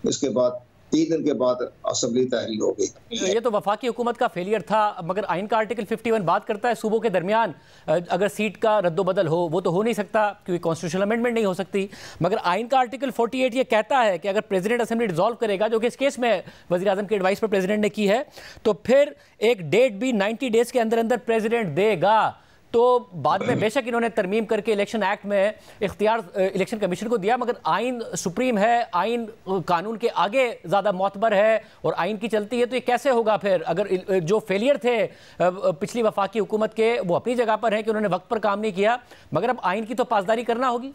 इसके बाद 3 दिन के बाद असेंबली तहरीर हो गई। ये तो वफाकी हुकूमत का फेलियर था, मगर आइन का आर्टिकल 51 बात करता है सूबों के दरमियान अगर सीट का रद्दोबदल हो, वो तो हो नहीं सकता क्योंकि कॉन्स्टिट्यूशनल अमेंडमेंट नहीं हो सकती। मगर आइन का आर्टिकल 48 ये कहता है कि अगर प्रेसिडेंट असेंबली डिसॉल्व करेगा, जो कि इस केस में वज़ीर आज़म की एडवाइस पर प्रेसिडेंट ने की है, तो फिर एक डेट भी 90 डेज के अंदर अंदर प्रेसिडेंट देगा। तो बाद में बेशक इन्होंने तरमीम करके इलेक्शन एक्ट में इख्तियार इलेक्शन कमीशन को दिया, मगर आइन सुप्रीम है, आइन कानून के आगे ज़्यादा मोतबर है और आइन की चलती है। तो ये कैसे होगा फिर? अगर जो फेलियर थे पिछली वफाकी हुकूमत के वो अपनी जगह पर है कि उन्होंने वक्त पर काम नहीं किया, मगर अब आइन की तो पासदारी करना होगी।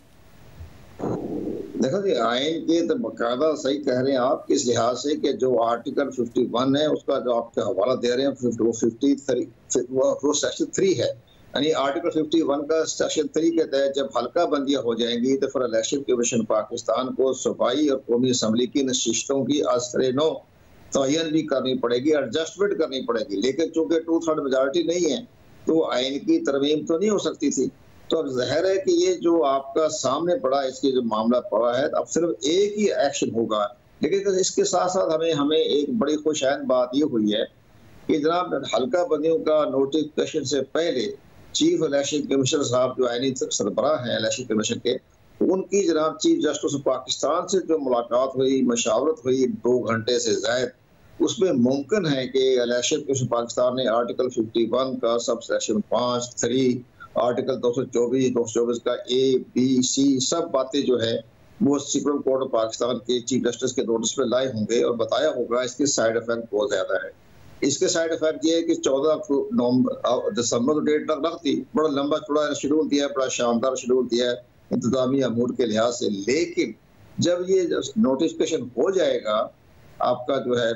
देखो जी, आइन के तो बाकायदा सही कह रहे हैं आप इस लिहाज से कि जो आर्टिकल 51 है उसका जो आपका हवाला दे रहे हैं, वो 53 वो सेक्शन 3 है, यानी आर्टिकल 51 का सेक्शन 3 के तहत जब हल्का बंदियां हो जाएंगी तो फिर इलेक्शन कमीशन पाकिस्तान को सूबाई और कौमी असम्बली की नशिस्तों की असर नो तयन भी करनी पड़ेगी, एडजस्टमेंट करनी पड़ेगी। लेकिन चूंकि 2/3 मेजॉरिटी नहीं है तो आइन की तरमीम तो नहीं हो सकती थी। तो अब जाहिर है कि ये जो आपका सामने पड़ा, इसके जो मामला पड़ा है, अब सिर्फ एक ही एक्शन होगा। लेकिन इसके साथ साथ हमें एक बड़ी खुशैन बात ये हुई है कि जनाब हल्का बंदियों का नोटिफिकेशन से पहले चीफ इलेक्शन कमिश्नर साहब जो आईनी सरबराह हैं इलेक्शन कमीशन के, उनकी जनाब चीफ जस्टिस पाकिस्तान से जो मुलाकात हुई, मशावरत हुई 2 घंटे से ज़ायद, उसमें मुमकिन है कि इलेक्शन कमीशन पाकिस्तान ने आर्टिकल 51 का सब सेक्शन 5(3), आर्टिकल 224 का A, B, C सब बातें जो है वो सुप्रीम कोर्ट ऑफ पाकिस्तान के चीफ जस्टिस के नोटिस पे लाए होंगे और बताया होगा इसके साइड इफेक्ट बहुत ज्यादा है। इसके साइड इफेक्ट ये है कि 14 दिसंबर को डेट रख दी, बड़ा लंबा चौड़ा शेड्यूल दिया है, बड़ा शानदार शेड्यूल दिया है इंतजामी अमूर के लिहाज से। लेकिन जब ये नोटिफिकेशन हो जाएगा आपका जो है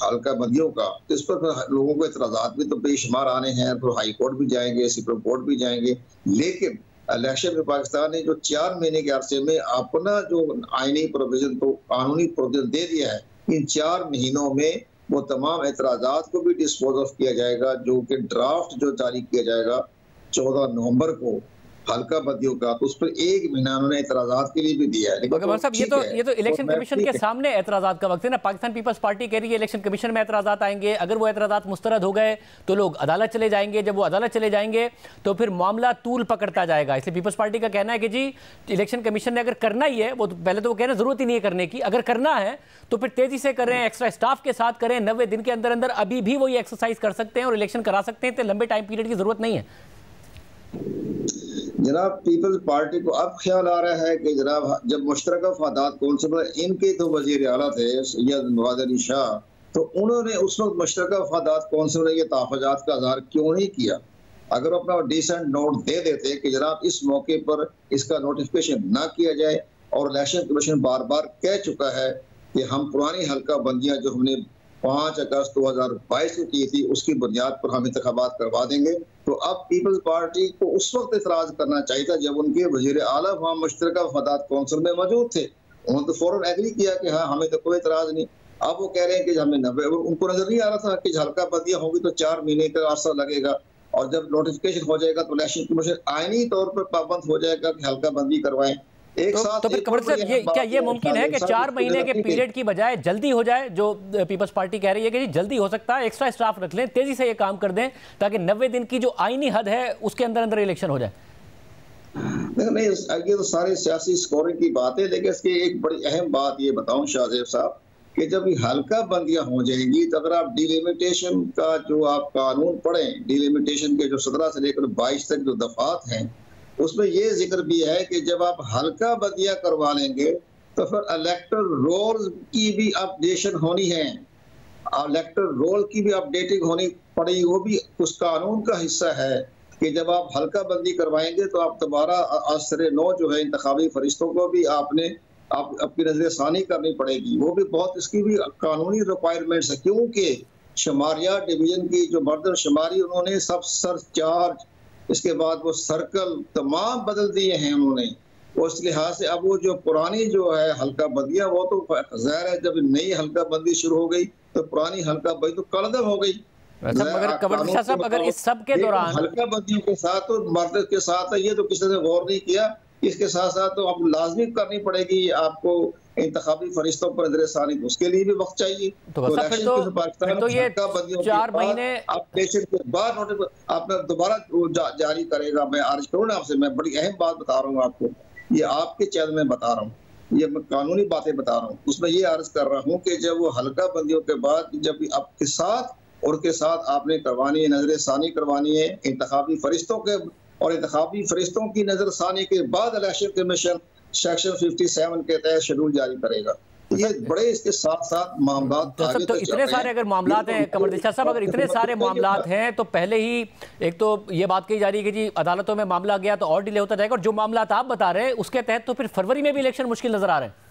हल्का बंदियों का, तो इस पर लोगों को इतराजात भी तो बेशुमार आने हैं, तो हाई कोर्ट भी जाएंगे, सुप्रीम कोर्ट भी जाएंगे। लेकिन इलेक्शन में पाकिस्तान ने जो 4 महीने के अरसे में अपना जो आईनी प्रोविजन तो कानूनी प्रोविजन दे दिया है, इन 4 महीनों में वो तमाम एतराजात को भी डिस्पोज ऑफ किया जाएगा, जो कि ड्राफ्ट जो जारी किया जाएगा 14 नवंबर को हल्का बंदियों का, तो उस पर 1 महीना उन्होंने एतराजात के लिए भी दिया है। मगर साहब ये तो इलेक्शन कमीशन के सामने एतराजात का वक्त है ना। पाकिस्तान पीपल्स पार्टी कह रही है इलेक्शन कमीशन में एतराजात आएंगे, अगर वो एतराजात मुस्तरद हो गए तो लोग अदालत चले जाएंगे, जब वो अदालत चले जाएंगे तो फिर मामला तूल पकड़ता जाएगा। इसलिए पीपल्स पार्टी का कहना है कि जी इलेक्शन कमीशन ने अगर करना ही है, वो पहले तो वो कह रहे हैं जरूरत ही नहीं है करने की, अगर करना है तो फिर तेजी से करें, एक्स्ट्रा स्टाफ के साथ करें, 90 दिन के अंदर अंदर अभी भी वो ये एक्सरसाइज कर सकते हैं और इलेक्शन करा सकते हैं, तो लंबे टाइम पीरियड की जरूरत नहीं है। जनाब पीपल्स पार्टी को अब ख्याल आ रहा है कि जनाब जब मुश्तरका फसादात कौंसिल इनके तो वजीर आला थे सैयद मुराद अली शाह, तो उन्होंने उस वक्त मुश्तरका फसादात कौंसिल में ये तहफ़्फ़ुज़ात का इज़हार क्यों नहीं किया? अगर अपना डिसेंट नोट दे देते कि जनाब इस मौके पर इसका नोटिफिकेशन ना किया जाए, और इलेक्शन कमीशन बार बार कह चुका है कि हम पुरानी हल्का बंदियां जो हमने 5 अगस्त 2022 को की थी उसकी बुनियाद पर हम इंतखाबात करवा देंगे। तो अब पीपल्स पार्टी को उस वक्त इतराज करना चाहिए था जब उनके वजीर आला वहाँ मुश्तरका फसादात कौंसिल में मौजूद थे, उन्होंने तो फौरन एग्री किया कि हाँ हमें तो कोई इतराज नहीं। अब वो कह रहे हैं कि हमें 90, उनको नजर नहीं आ रहा था कि हल्का बंदियां होंगी तो 4 महीने का अरसा लगेगा, और जब नोटिफिकेशन हो जाएगा तो इलेक्शन कमीशन आईनी तौर पर पाबंद हो जाएगा कि हल्का बंदी करवाएं एक साथ। तो फिर कमर साहब ये क्या ये मुमकिन है कि 4 महीने के पीरियड की बजाय जल्दी हो जाए, जो पीपल्स पार्टी कह रही है कि जी जल्दी हो सकता है, एक्स्ट्रा स्टाफ रख लें, तेजी से ये काम कर दें ताकि 90 दिन की जो आईनी हद है उसके अंदर अंदर इलेक्शन हो जाए? नहीं, ये तो सारी सियासी स्कोरिंग की बात है, लेकिन इसकी एक बड़ी अहम बात ये बताऊं शाहजेब साहब कि जब ये हल्का बंदियां हो जाएंगी तो अगर आप डिलिमिटेशन का जो आप कानून पढ़ें, डिलिमिटेशन के जो 17 से लेकर 22 तक जो दफात हैं, उसमें ये जिक्र भी है कि जब आप हल्का बंदियां करवा लेंगे तो फिर इलेक्टोरल रोल की भी अपडेशन होनी है, इलेक्टोरल रोल की भी अपडेटिंग होनी पड़ेगी, वो भी उस कानून का हिस्सा है कि जब आप हल्का बंदी करवाएंगे तो आप दोबारा असरे नौ जो है इंतखाबी फरिश्तों को भी आपकी नजर सानी करनी पड़ेगी, वो भी बहुत इसकी भी कानूनी रिक्वायरमेंट्स है, क्योंकि शुमारिया डिवीजन की जो मर्दर शुमारी उन्होंने सब सर चार्ज, इसके बाद वो सर्कल तमाम बदल दिए हैं उन्होंने। उस लिहाज से अब वो जो पुरानी जो है हल्का बंदियां वो तो ज़ाहिर है जब नई हल्का बंदी शुरू हो गई तो पुरानी हल्का बंदी तो कलदम हो गई। मगर कमर साहब अगर इस सब के दौरान हल्का बंदियों के साथ तो मर्द के साथ है, ये तो किसी ने गौर नहीं किया, इसके साथ साथ तो अब लाजमी करनी पड़ेगी आपको इंतखाबी फरिश्तों पर नजरसानी, उसके लिए भी वक्त चाहिए। तो ये 4 महीने अपडेशन के बाद नोटिस आपने दोबारा जारी करेगा। मैं अर्ज करूँ ना आपसे, मैं बड़ी अहम बात बता रहा हूँ आपको, ये आपके चैनल में बता रहा हूँ, ये मैं कानूनी बातें बता रहा हूँ, उसमें ये अर्ज कर रहा हूँ कि जब वो हल्का बंदियों के बाद जब आपके साथ और के साथ आपने करवानी है, नजरसानी करवानी है इंतखाबी फरिश्तों के, और इंतखाबी फरिश्तों की नजरसानी के बाद इलेक्शन कमीशन सेक्शन 57 के तहत शेड्यूल जारी करेगा। ये बड़े इसके साथ साथ मामला तो इतने सारे अगर मामला हैं कमर दिलशाद साहब, अगर इतने सारे मामला हैं तो पहले ही एक तो ये बात कही जा रही है कि जी अदालतों में मामला गया तो और डिले होता जाएगा, और जो मामला आप बता रहे हैं उसके तहत तो फिर फरवरी में भी इलेक्शन मुश्किल नजर आ रहे हैं।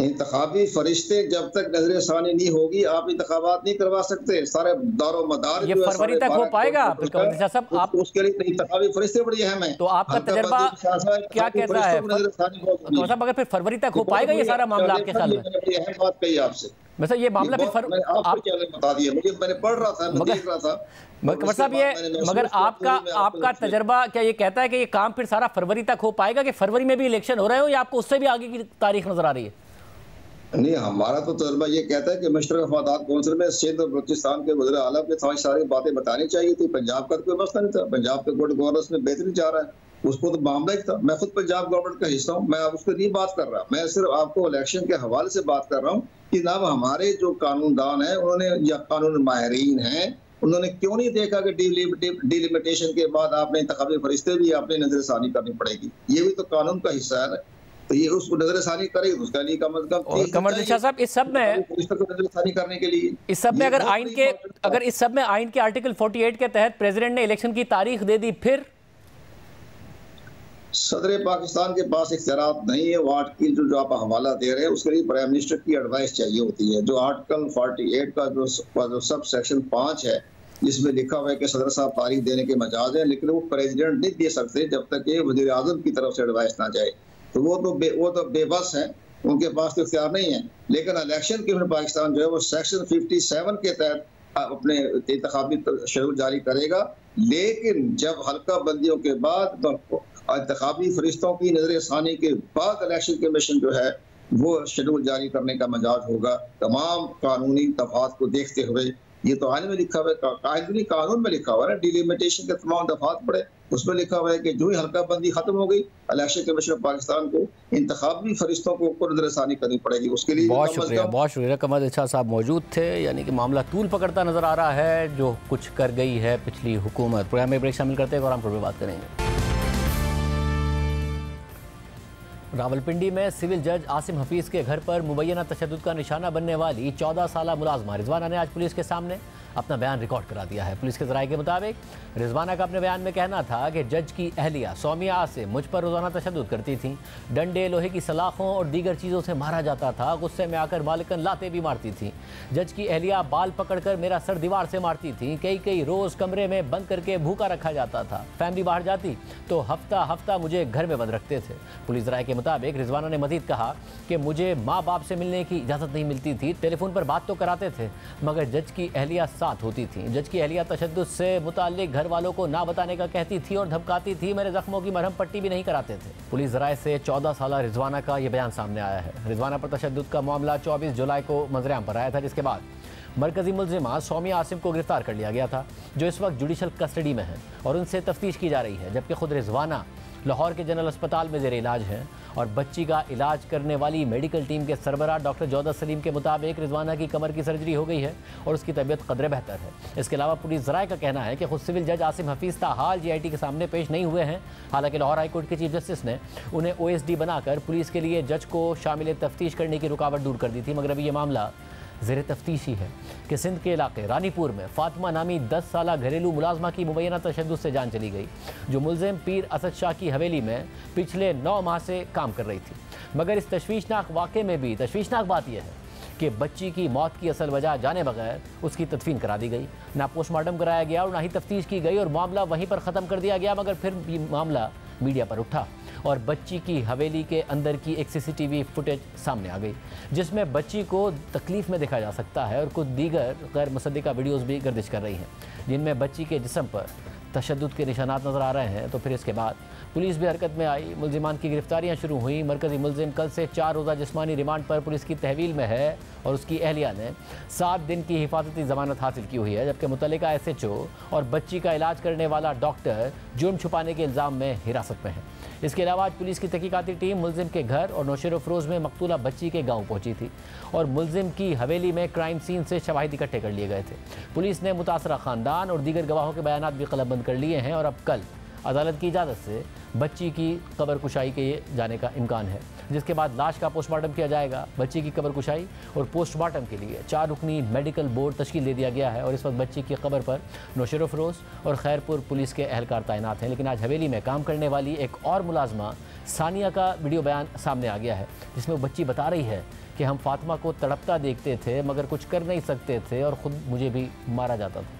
इंतखाबी फरिश्ते जब तक नजरसानी नहीं होगी आप इंतखाबात नहीं करवा सकते, सारे दारो मदार ये फरवरी तक हो पाएगा? आप उसके लिए इंतखाबी फरिश्ते बड़ी अहम है, तो आपका तजर्बा क्या कहता है साहब, अगर फिर फरवरी तक हो पाएगा ये सारा मामला आपके ख्याल में? अहम बात कही आपसे, वैसे ये मामला फिर बता दिया मुझे, मैंने पढ़ रहा था, मैं देख रहा था मगर साहब ये, मगर आपका तजर्बा क्या ये कहता है कि ये काम फिर सारा फरवरी तक हो पाएगा कि फरवरी में भी इलेक्शन हो रहे हो, या आपको उससे भी आगे की तारीख नजर आ रही है? नहीं, हमारा तो तजुर्बा ये कहता है कि मुश्तरका फसादात कौंसिल में सिंध और बलूचिस्तान के वज़ीर आला के सारी बातें बतानी चाहिए थी। पंजाब का कोई मसला नहीं था, पंजाब के गुड गवर्नेंस में बेहतरी जा रहा है, उसको तो मामला ही था। मैं खुद पंजाब गवर्नमेंट का हिस्सा हूँ, मैं उस पर नहीं बात कर रहा, मैं सिर्फ आपको इलेक्शन के हवाले से बात कर रहा हूँ कि जनाब हमारे जो कानूनदान है उन्होंने या कानून माहिरीन हैं उन्होंने क्यों नहीं देखा कि डिलिमिटेशन के बाद आपने इंतखाबी फरिश्ते भी आपने नजरसानी करनी पड़ेगी, ये भी तो कानून का हिस्सा है ना। तो ये उसको नजरसानी करेगी तो उसका लिए कम अज कम कमरदिशा साहब, इस सब में नजरसानी करने के लिए इस सब में अगर इस सब में आइन के आर्टिकल 48 के तहत प्रेसिडेंट ने इलेक्शन की तारीख दे दी, फिर सदर पाकिस्तान के पास इख्तियारात नहीं है। वो आर्टिकल जो आप हवाला दे रहे हैं उसके लिए प्राइम मिनिस्टर की एडवाइस चाहिए होती है। जो आर्टिकल 48 का जो सब सेक्शन 5 है जिसमें लिखा हुआ है कि सदर साहब तारीख देने के मजाज है, लेकिन वो प्रेसिडेंट नहीं दे सकते जब तक कि वज़ीर आज़म की तरफ से एडवाइस ना जाए। तो वो तो बेबस है, उनके पास तो इख्तियार नहीं है। लेकिन इलेक्शन कमीशन पाकिस्तान जो है वो सेक्शन 57 के तहत अपने इंतखाबी शेड्यूल जारी करेगा, लेकिन जब हल्का बंदियों के बाद इंतखाबी फरिश्तों की नजरसानी के बाद इलेक्शन कमीशन जो है वो शेड्यूल जारी करने का मजाज होगा। तमाम कानूनी दफात को देखते हुए, ये तो आइन में लिखा हुआ है, कानून में लिखा हुआ है, डिलिमिटेशन के तमाम दफात पड़े, उसमें लिखा हुआ है कि जो ही हल्का बंदी खत्म हो गई इलेक्शन कमीशन ऑफ पाकिस्तान को इंतखाबी फरिश्तों को ऊपर नजरसानी करनी पड़ेगी। उसके लिए बहुत शुक्रिया कमरदिशा साहब मौजूद थे। यानी कि मामला तूल पकड़ता नजर आ रहा है जो कुछ कर गई है पिछली हुकूमत। प्रोग्राम में ब्रेक शामिल करते हैं और हम पर बात करेंगे। रावलपिंडी में सिविल जज आसिम हफीज़ के घर पर मुबैना तशद्दुद का निशाना बनने वाली 14 साला मुलाजमा रिजवाना ने आज पुलिस के सामने अपना बयान रिकॉर्ड करा दिया है। पुलिस के ज़राए के मुताबिक रिजवाना का अपने बयान में कहना था कि जज की अहलिया सौमिया आसिम मुझ पर रोज़ाना तशद्दुद करती थी। डंडे, लोहे की सलाखों और दीगर चीज़ों से मारा जाता था। गुस्से में आकर मालिकन लाते भी मारती थी। जज की अहलिया बाल पकड़कर मेरा सर दीवार से मारती थी। कई रोज़ कमरे में बंद करके भूखा रखा जाता था। फैमिली बाहर जाती तो हफ्ता मुझे घर में बंद रखते थे। पुलिस ज़राए के मुताबिक रिजवाना ने मज़ीद कहा कि मुझे माँ बाप से मिलने की इजाज़त नहीं मिलती थी। टेलीफोन पर बात तो कराते थे मगर जज की अहलिया साथ होती थी। जज की अहलिया तशद्दुद से मुताल्लिक घर वालों को ना बताने का कहती थी और धमकाती थी। मेरे जख्मों की मरहम पट्टी भी नहीं कराते थे। पुलिस ज़राए से 14 साला रिजवाना का यह बयान सामने आया है। रिजवाना पर तशद्दुद का मामला 24 जुलाई को मंजर-ए-आम पर आया था, जिसके बाद मरकजी मुल्जिमा सौमिया आसिम को गिरफ्तार कर लिया गया था, जो इस वक्त जुडिशल कस्टडी में है और उनसे तफ्तीश की जा रही है। जबकि खुद रिजवाना लाहौर के जनरल अस्पताल में ज़ेर इलाज हैं और बच्ची का इलाज करने वाली मेडिकल टीम के सरबराह डॉक्टर जौदत सलीम के मुताबिक रिजवाना की कमर की सर्जरी हो गई है और उसकी तबीयत कदरे बेहतर है। इसके अलावा पुलिस ज़राए का कहना है कि खुद सिविल जज आसिम हफीज़ ताहाल GIT के सामने पेश नहीं हुए हैं। हालांकि लाहौर हाई कोर्ट के चीफ जस्टिस ने उन्हें OSD बनाकर पुलिस के लिए जज को शामिल तफ्तीश करने की रुकावट दूर कर दी थी। मगर अभी ये मामला ज़ेर तफ्तीश ही है कि सिंध के इलाके रानीपुर में फातिमा नामी 10 साला घरेलू मुलाजमा की मुबैना तशद्दुद से जान चली गई, जो मुल्ज़िम पीर असद शाह की हवेली में पिछले 9 माह से काम कर रही थी। मगर इस तशवीशनाक वाक़े में भी तशवीशनाक बात यह है कि बच्ची की मौत की असल वजह जाने बगैर उसकी तदफीन करा दी गई, ना पोस्टमार्टम कराया गया और ना ही तफ्तीश की गई और मामला वहीं पर ख़त्म कर दिया गया। मगर फिर ये मामला मीडिया पर उठा और बच्ची की हवेली के अंदर की एक CCTV फुटेज सामने आ गई, जिसमें बच्ची को तकलीफ़ में देखा जा सकता है और कुछ दीगर गैर मुसद्दिका वीडियोज़ भी गर्दिश कर रही हैं, जिनमें बच्ची के जिस्म पर तशद्दुद के निशानात नज़र आ रहे हैं। तो फिर इसके बाद पुलिस भी हरकत में आई, मुल्जिमान की गिरफ्तारियां शुरू हुई। मरकज़ी मुल्जिम कल से 4 रोज़ा जिस्मानी रिमांड पर पुलिस की तहवील में है और उसकी अहलिया ने 7 दिन की हिफाजती ज़मानत हासिल की हुई है, जबकि मुतल्लिका SHO और बच्ची का इलाज करने वाला डॉक्टर जुर्म छुपाने के इल्ज़ाम में हिरासत में है। इसके अलावा आज पुलिस की तहकीकाती टीम मुल्जिम के घर और नौशेर अफरोज़ में मकतूला बच्ची के गाँव पहुँची थी और मुल्जिम की हवेली में क्राइम सीन से शवाहिद इकट्ठे कर लिए गए थे। पुलिस ने मुतासरा ख़ानदान और दीगर गवाहों के बयानात भी कलमबंद कर लिए हैं और अब कल अदालत की इजाज़त से बच्ची की कब्र कुशाई के जाने का इम्कान है, जिसके बाद लाश का पोस्टमार्टम किया जाएगा। बच्ची की कब्र कुशाई और पोस्टमार्टम के लिए 4 रुकनी मेडिकल बोर्ड तश्कील दे दिया गया है और इस वक्त बच्ची की कब्र पर नौशेर अफरोज़ और खैरपुर पुलिस के अहलकार तैनात हैं। लेकिन आज हवेली में काम करने वाली एक और मुलाजमा सानिया का वीडियो बयान सामने आ गया है, जिसमें वो बच्ची बता रही है कि हम फातिमा को तड़पता देखते थे मगर कुछ कर नहीं सकते थे और ख़ुद मुझे भी मारा जाता था।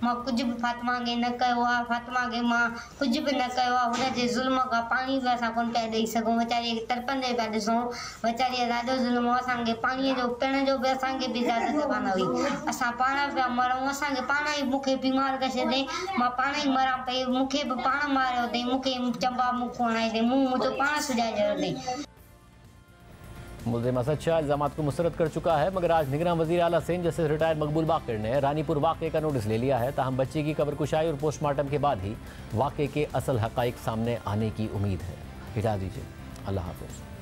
मां कुछ भी फातिमा के न कयो आहे, फातिमा के मां कुछ भी न कयो आहे। हुनजे ज़ुल्म खां पाणी बि असां कोन पिया ॾेई सघूं, वीचारी तड़पंदे पिया ॾिसूं। वीचारी ॾाढो ज़ुल्म हो, असांखे पाणीअ जो पीअण जो बि असांखे बि इजाज़त कान हुई। असां पाण पिया मरूं, असांखे पाण ई मूंखे बीमार करे छॾियईं, मां पाण ई मरां पई, मूंखे बि पाण मारियो अथई, मूंखे चंबा मुंहुं हणाई अथई, मुंहुं मुंहिंजो पाण सुॼाए छॾियो अथई। मुल्ज़िम असद शाह इल्ज़ामात को मुस्तरद कर चुका है, मगर आज निगरान वज़ीर आला सिंध जस्टिस रिटायर्ड मकबूल बाक़िर ने रानीपुर वाक़े का नोटिस ले लिया है। ताहम बच्ची की कब्र कुशाई और पोस्टमार्टम के बाद ही वाक़े के असल हक़ाइक़ सामने आने की उम्मीद है। इजाज़त दीजिए, अल्लाह हाफ़िज़।